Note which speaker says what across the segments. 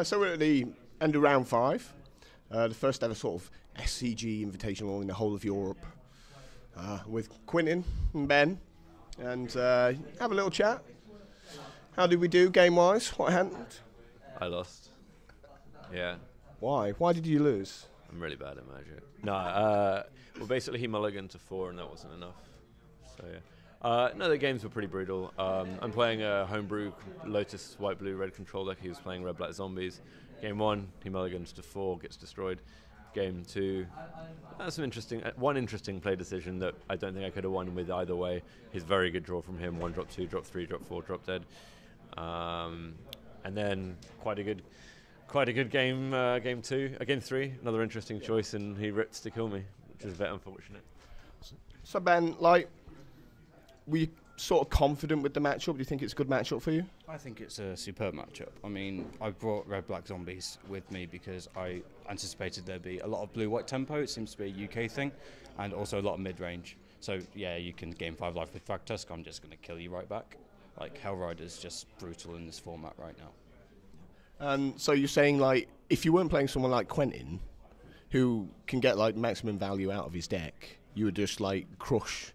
Speaker 1: So we're at the end of round 5, the first ever sort of SCG Invitational in the whole of Europe, with Quentin and Ben, and have a little chat. How did we do game-wise? What happened?
Speaker 2: I lost. Yeah.
Speaker 1: Why? Why did you lose?
Speaker 2: I'm really bad at Magic. No, well, basically he mulliganed to 4 and that wasn't enough. So, yeah. No, the games were pretty brutal. I'm playing a homebrew Lotus white, blue, red control deck. He was playing red, black zombies. Game 1, he mulligans to 4, gets destroyed. Game 2, that's one interesting play decision that I don't think I could have won with either way. His very good draw from him, 1 drop 2, drop 3, drop 4, drop dead. And then quite a good game, game 2, game 3, another interesting choice, and he rips to kill me, which is a bit unfortunate.
Speaker 1: So Ben, were you sort of confident with the matchup? Do you think it's a good matchup for you?
Speaker 3: I think it's a superb matchup. I mean, I brought red black zombies with me because I anticipated there'd be a lot of blue white tempo. It seems to be a UK thing, and also a lot of mid range. So yeah, you can game 5 life with Fragtusk. I'm just going to kill you right back. Hellrider's just brutal in this format right now.
Speaker 1: And so you're saying, if you weren't playing someone like Quentin, who can get, maximum value out of his deck, you would just, crush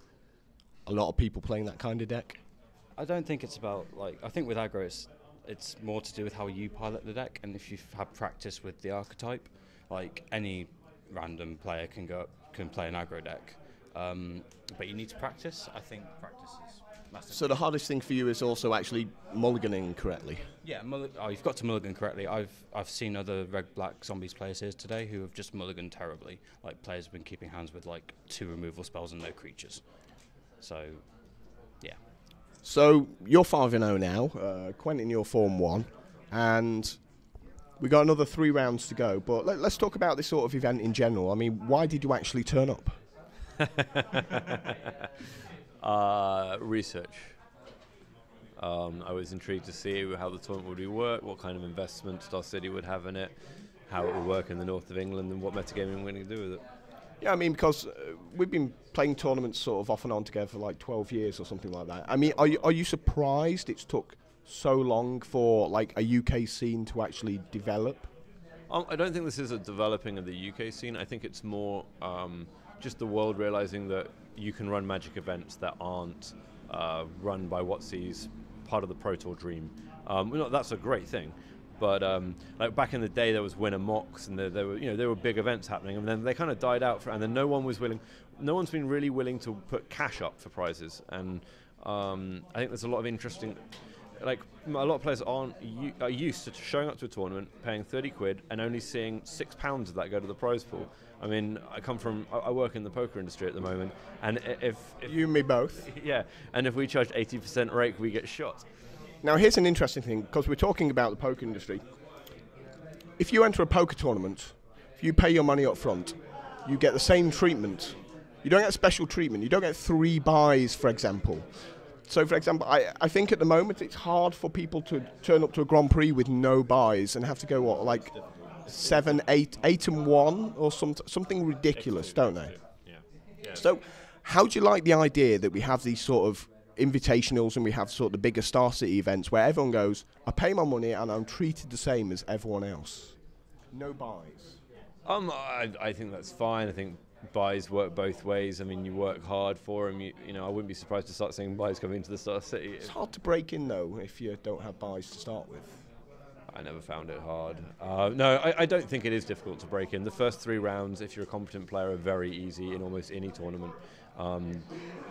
Speaker 1: a lot of people playing that kind of deck?
Speaker 3: I don't think it's about, I think with aggro, it's more to do with how you pilot the deck, and if you've had practice with the archetype, any random player can play an aggro deck. But you need to practice. I think practice is massive.
Speaker 1: So the hardest thing for you is also actually mulliganing correctly?
Speaker 3: Yeah, you've got to mulligan correctly. I've seen other red-black zombies players here today who have just mulliganed terribly. Players have been keeping hands with 2 removal spells and no creatures. So, yeah.
Speaker 1: So you're 5-0 now. Quentin, you're Form 1, and we got another 3 rounds to go. But let's talk about this sort of event in general. I mean, why did you actually turn up?
Speaker 2: Research. I was intrigued to see how the tournament would work, what kind of investment Star City would have in it, how it would work in the north of England, and what metagaming we're going to do with it.
Speaker 1: Yeah, I mean, because we've been playing tournaments sort of off and on together for 12 years or something like that. I mean, are you surprised it's took so long for a UK scene to actually develop?
Speaker 2: I don't think this is a developing of the UK scene. I think it's more just the world realizing that you can run Magic events that aren't run by WotC's part of the Pro Tour dream. That's a great thing. But back in the day, there was Winter Mocks, and there were big events happening, and then they kind of died out. And then no one's been really willing to put cash up for prizes. And I think there's a lot of interesting, a lot of players are used to showing up to a tournament, paying 30 quid, and only seeing £6 of that go to the prize pool. I mean, I work in the poker industry at the moment, and if
Speaker 1: you and me both,
Speaker 2: yeah, and if we charge 80% rake, we get shot.
Speaker 1: Now, here's an interesting thing, because we're talking about the poker industry. If you enter a poker tournament, if you pay your money up front, you get the same treatment. You don't get special treatment. You don't get 3 buys, for example. So, for example, I think at the moment it's hard for people to turn up to a Grand Prix with no buys and have to go, 7, 8 and 1 or something ridiculous, don't they? Yeah. So, how do you like the idea that we have these sort of invitationals and we have sort of the bigger Star City events where everyone goes, I pay my money and I'm treated the same as everyone else? No buys.
Speaker 2: I think that's fine. I think buys work both ways. I mean, you work hard for them. I wouldn't be surprised to start seeing buys coming into the Star City.
Speaker 1: It's hard to break in, though, if you don't have buys to start with.
Speaker 2: I never found it hard. No, I don't think it is difficult to break in. The first 3 rounds, if you're a competent player, are very easy in almost any tournament.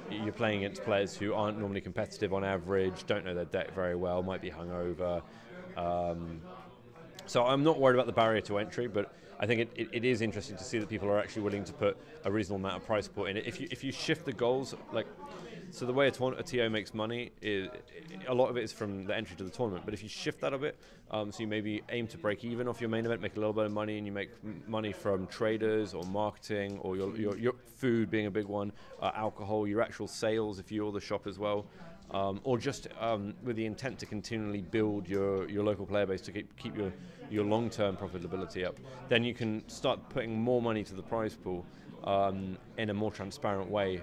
Speaker 2: You're playing against players who aren't normally competitive on average, don't know their deck very well, might be hungover. So I'm not worried about the barrier to entry, but I think it is interesting to see that people are actually willing to put a reasonable amount of price point in it. If you shift the goals, so the way a TO makes money is a lot of it is from the entry to the tournament. But if you shift that a bit, so you maybe aim to break even off your main event, make a little bit of money, and you make money from traders or marketing or your food being a big one, alcohol, your actual sales if you're the shop as well, or just with the intent to continually build your local player base to keep your long-term profitability up, then you can start putting more money to the prize pool in a more transparent way.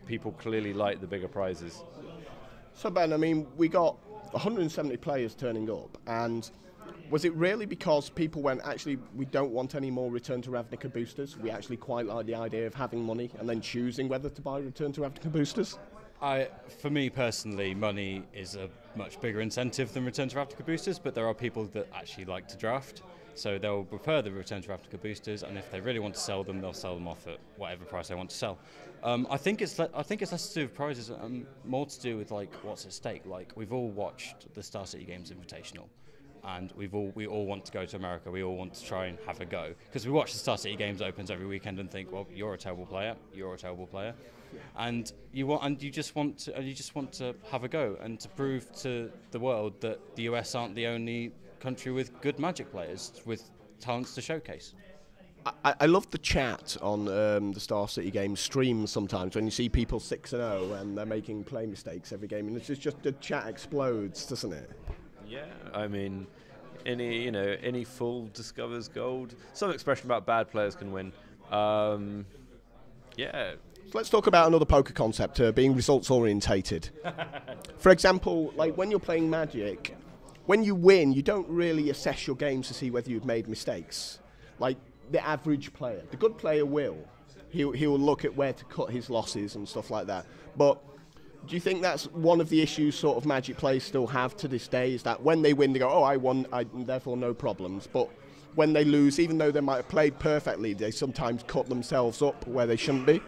Speaker 2: People clearly like the bigger prizes.
Speaker 1: So Ben, I mean, we got 170 players turning up, and Was it really because people went, actually, we don't want any more Return to Ravnica boosters? We actually quite like the idea of having money and then choosing whether to buy Return to Ravnica boosters?
Speaker 3: For me personally, money is a much bigger incentive than Return to Ravnica boosters, but there are people that actually like to draft, so they'll prefer the Return to Ravnica boosters, and if they really want to sell them, they'll sell them off at whatever price they want to sell. I think it's less to do with prizes and more to do with like what's at stake. Like, we've all watched the Star City Games Invitational, and we all want to go to America. We all want to try and have a go because we watch the Star City Games Opens every weekend and think, well, you're a terrible player. You're a terrible player. And you just want to have a go and to prove to the world that the US aren't the only country with good Magic players with talents to showcase.
Speaker 1: I love the chat on the Star City Games streams sometimes when you see people 6-0 and they're making play mistakes every game, and it's just the chat explodes, doesn't it?
Speaker 2: Yeah, I mean, any fool discovers gold. Some expression about bad players can win. Yeah.
Speaker 1: So let's talk about another poker concept, being results orientated. For example, like when you're playing Magic, when you win, you don't really assess your games to see whether you've made mistakes. Like the average player, the good player will. He will look at where to cut his losses and stuff like that. But do you think that's one of the issues sort of Magic players still have to this day, is that when they win, they go, oh, I won, therefore no problems. But when they lose, even though they might have played perfectly, they sometimes cut themselves up where they shouldn't be?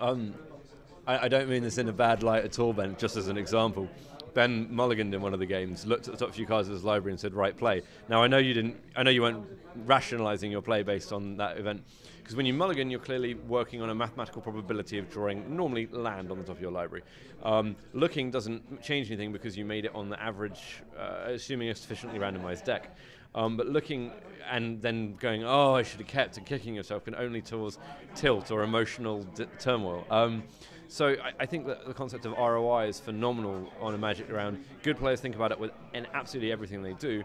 Speaker 2: I don't mean this in a bad light at all, Ben, just as an example. Ben mulliganed in one of the games, looked at the top few cards of his library and said, right play. Now, I know you weren't rationalising your play based on that event, because when you mulligan, you're clearly working on a mathematical probability of drawing normally land on the top of your library. Looking doesn't change anything because you made it on the average, assuming a sufficiently randomised deck. But looking and then going, oh, I should have kept, and kicking yourself can only cause tilt or emotional turmoil. So I think that the concept of ROI is phenomenal on a Magic round. Good players think about it in absolutely everything they do.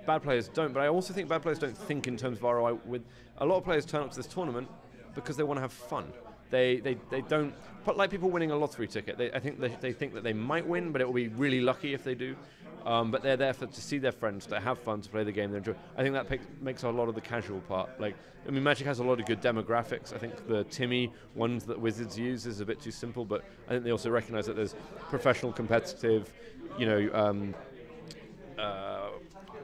Speaker 2: Bad players don't, but I also think bad players don't think in terms of ROI. With a lot of players turn up to this tournament because they want to have fun. They don't, like people winning a lottery ticket. I think they think that they might win, but it will be really lucky if they do. But they're there to see their friends, to have fun, to play the game they enjoy. I think that makes a lot of the casual part. Like, I mean, Magic has a lot of good demographics. I think the Timmy ones that Wizards use is a bit too simple, but I think they also recognise that there's professional, competitive,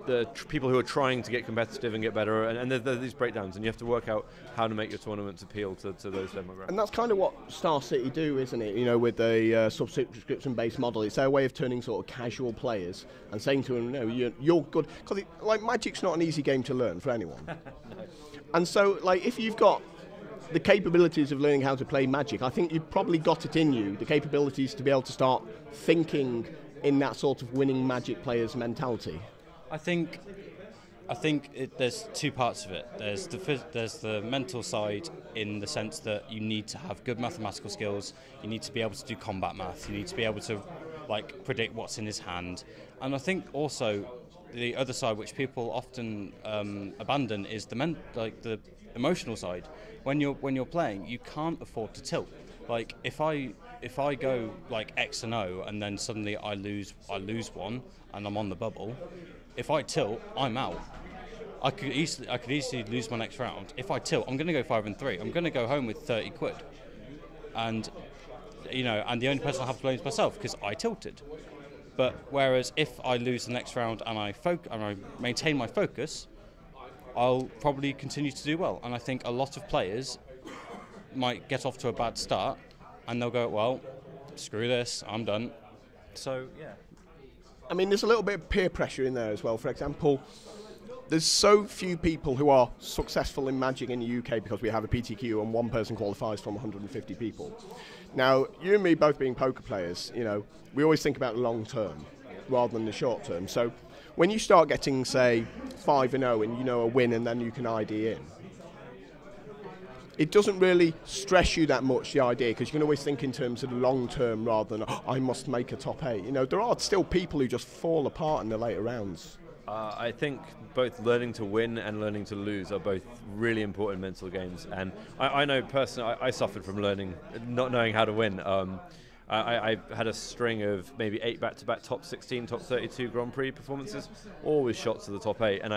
Speaker 2: the people who are trying to get competitive and get better, and there's these breakdowns, and you have to work out how to make your tournaments appeal to those demographics.
Speaker 1: And that's kind of what Star City do, isn't it? You know, with the subscription-based model, it's their way of turning sort of casual players and saying to them, no, you're good, because like Magic's not an easy game to learn for anyone. No. And so, like, if you've got the capabilities of learning how to play Magic, I think you've probably got it in you, the capabilities to be able to start thinking in that sort of winning Magic player's mentality.
Speaker 3: I think there's two parts of it. There's the mental side, in the sense that you need to have good mathematical skills. You need to be able to do combat math. You need to be able to like predict what's in his hand. And I think also the other side, which people often abandon, is the emotional side. When you're playing, you can't afford to tilt. Like if I go like X and O and then suddenly I lose one and I'm on the bubble. If I tilt, I'm out. I could easily lose my next round. If I tilt, I'm going to go 5-3. I'm going to go home with 30 quid. And the only person I have to blame is myself because I tilted. But whereas if I lose the next round and I maintain my focus, I'll probably continue to do well. And I think a lot of players might get off to a bad start and they'll go, well, screw this, I'm done. So, yeah.
Speaker 1: I mean, there's a little bit of peer pressure in there as well. For example, there's so few people who are successful in Magic in the UK because we have a PTQ and one person qualifies from 150 people. Now, you and me both being poker players, we always think about the long term rather than the short term. So when you start getting, say, 5-0 and a win and then you can ID in, it doesn't really stress you that much, the idea, because you can always think in terms of the long term rather than, I must make a top 8. There are still people who just fall apart in the later rounds.
Speaker 2: I think both learning to win and learning to lose are both really important mental games. And I know personally, I suffered from not knowing how to win. I had a string of maybe 8 back-to-back top 16, top 32 Grand Prix performances, always shot to the top 8, and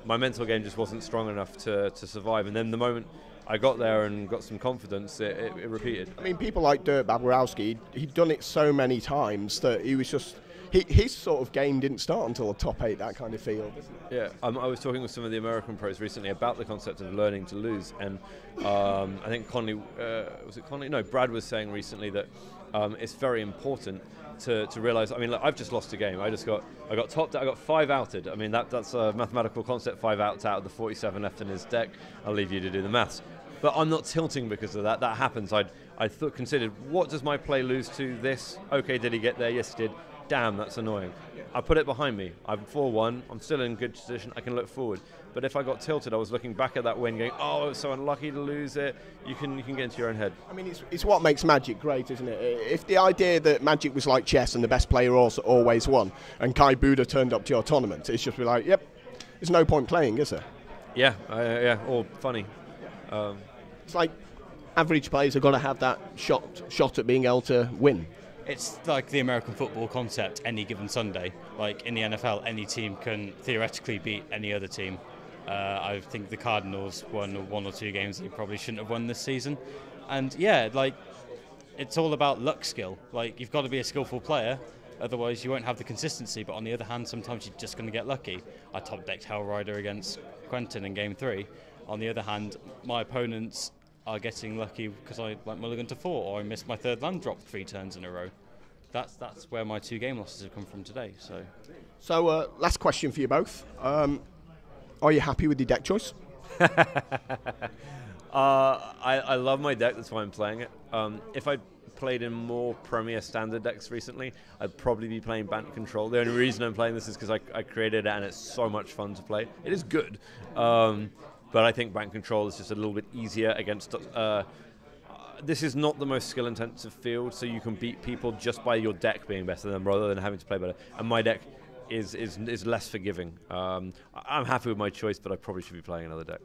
Speaker 2: my mental game just wasn't strong enough to survive. And then the moment I got there and got some confidence, it repeated.
Speaker 1: I mean, people like Dirk Babarowski, he'd done it so many times that he was just... His sort of game didn't start until the top 8, that kind of field, isn't it?
Speaker 2: Yeah, I was talking with some of the American pros recently about the concept of learning to lose, and I think Brad was saying recently that it's very important to realise. I mean, look, I've just lost a game. I got topped. I got 5 outed. I mean, that's a mathematical concept. 5 outs out of the 47 left in his deck. I'll leave you to do the maths. But I'm not tilting because of that. That happens. I considered, what does my play lose to this? Okay, did he get there? Yes, he did. Damn, that's annoying. I put it behind me. I'm 4-1. I'm still in good position. I can look forward. But if I got tilted, I was looking back at that win going, oh, I was so unlucky to lose it. You can get into your own head. I mean,
Speaker 1: it's what makes Magic great, isn't it? If the idea that Magic was like chess and the best player also always won, and Kai Buda turned up to your tournament, it's just be like, yep, there's no point playing, is there?
Speaker 2: Yeah, or funny.
Speaker 1: It's like average players have got to have that shot at being able to win.
Speaker 3: It's like the American football concept, any given Sunday. Like in the NFL, any team can theoretically beat any other team. I think the Cardinals won 1 or 2 games they probably shouldn't have won this season. And yeah, like, it's all about luck skill. Like, you've got to be a skillful player, otherwise you won't have the consistency. But on the other hand, sometimes you're just going to get lucky. I top-decked Hellrider against Quentin in Game 3. On the other hand, my opponents are getting lucky because I went mulligan to 4, or I missed my 3rd land drop 3 turns in a row. That's where my 2 game losses have come from today.
Speaker 1: So last question for you both. Are you happy with your deck choice?
Speaker 2: I love my deck, that's why I'm playing it. If I played in more Premier Standard decks recently, I'd probably be playing Bant Control. The only reason I'm playing this is because I created it and it's so much fun to play. It is good. But I think Bank Control is just a little bit easier against... this is not the most skill-intensive field, so you can beat people just by your deck being better than them rather than having to play better. And my deck is less forgiving. I'm happy with my choice, but I probably should be playing another deck.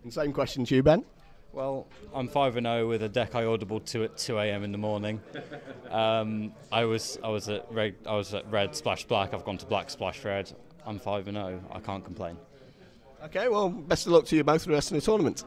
Speaker 1: And same question to you, Ben.
Speaker 3: Well, I'm 5-0 with a deck I audibled to at 2 a.m. in the morning. I was at red splash black. I've gone to black splash red. I'm 5-0. I can't complain.
Speaker 1: Okay, well, best of luck to you both for the rest of the tournament.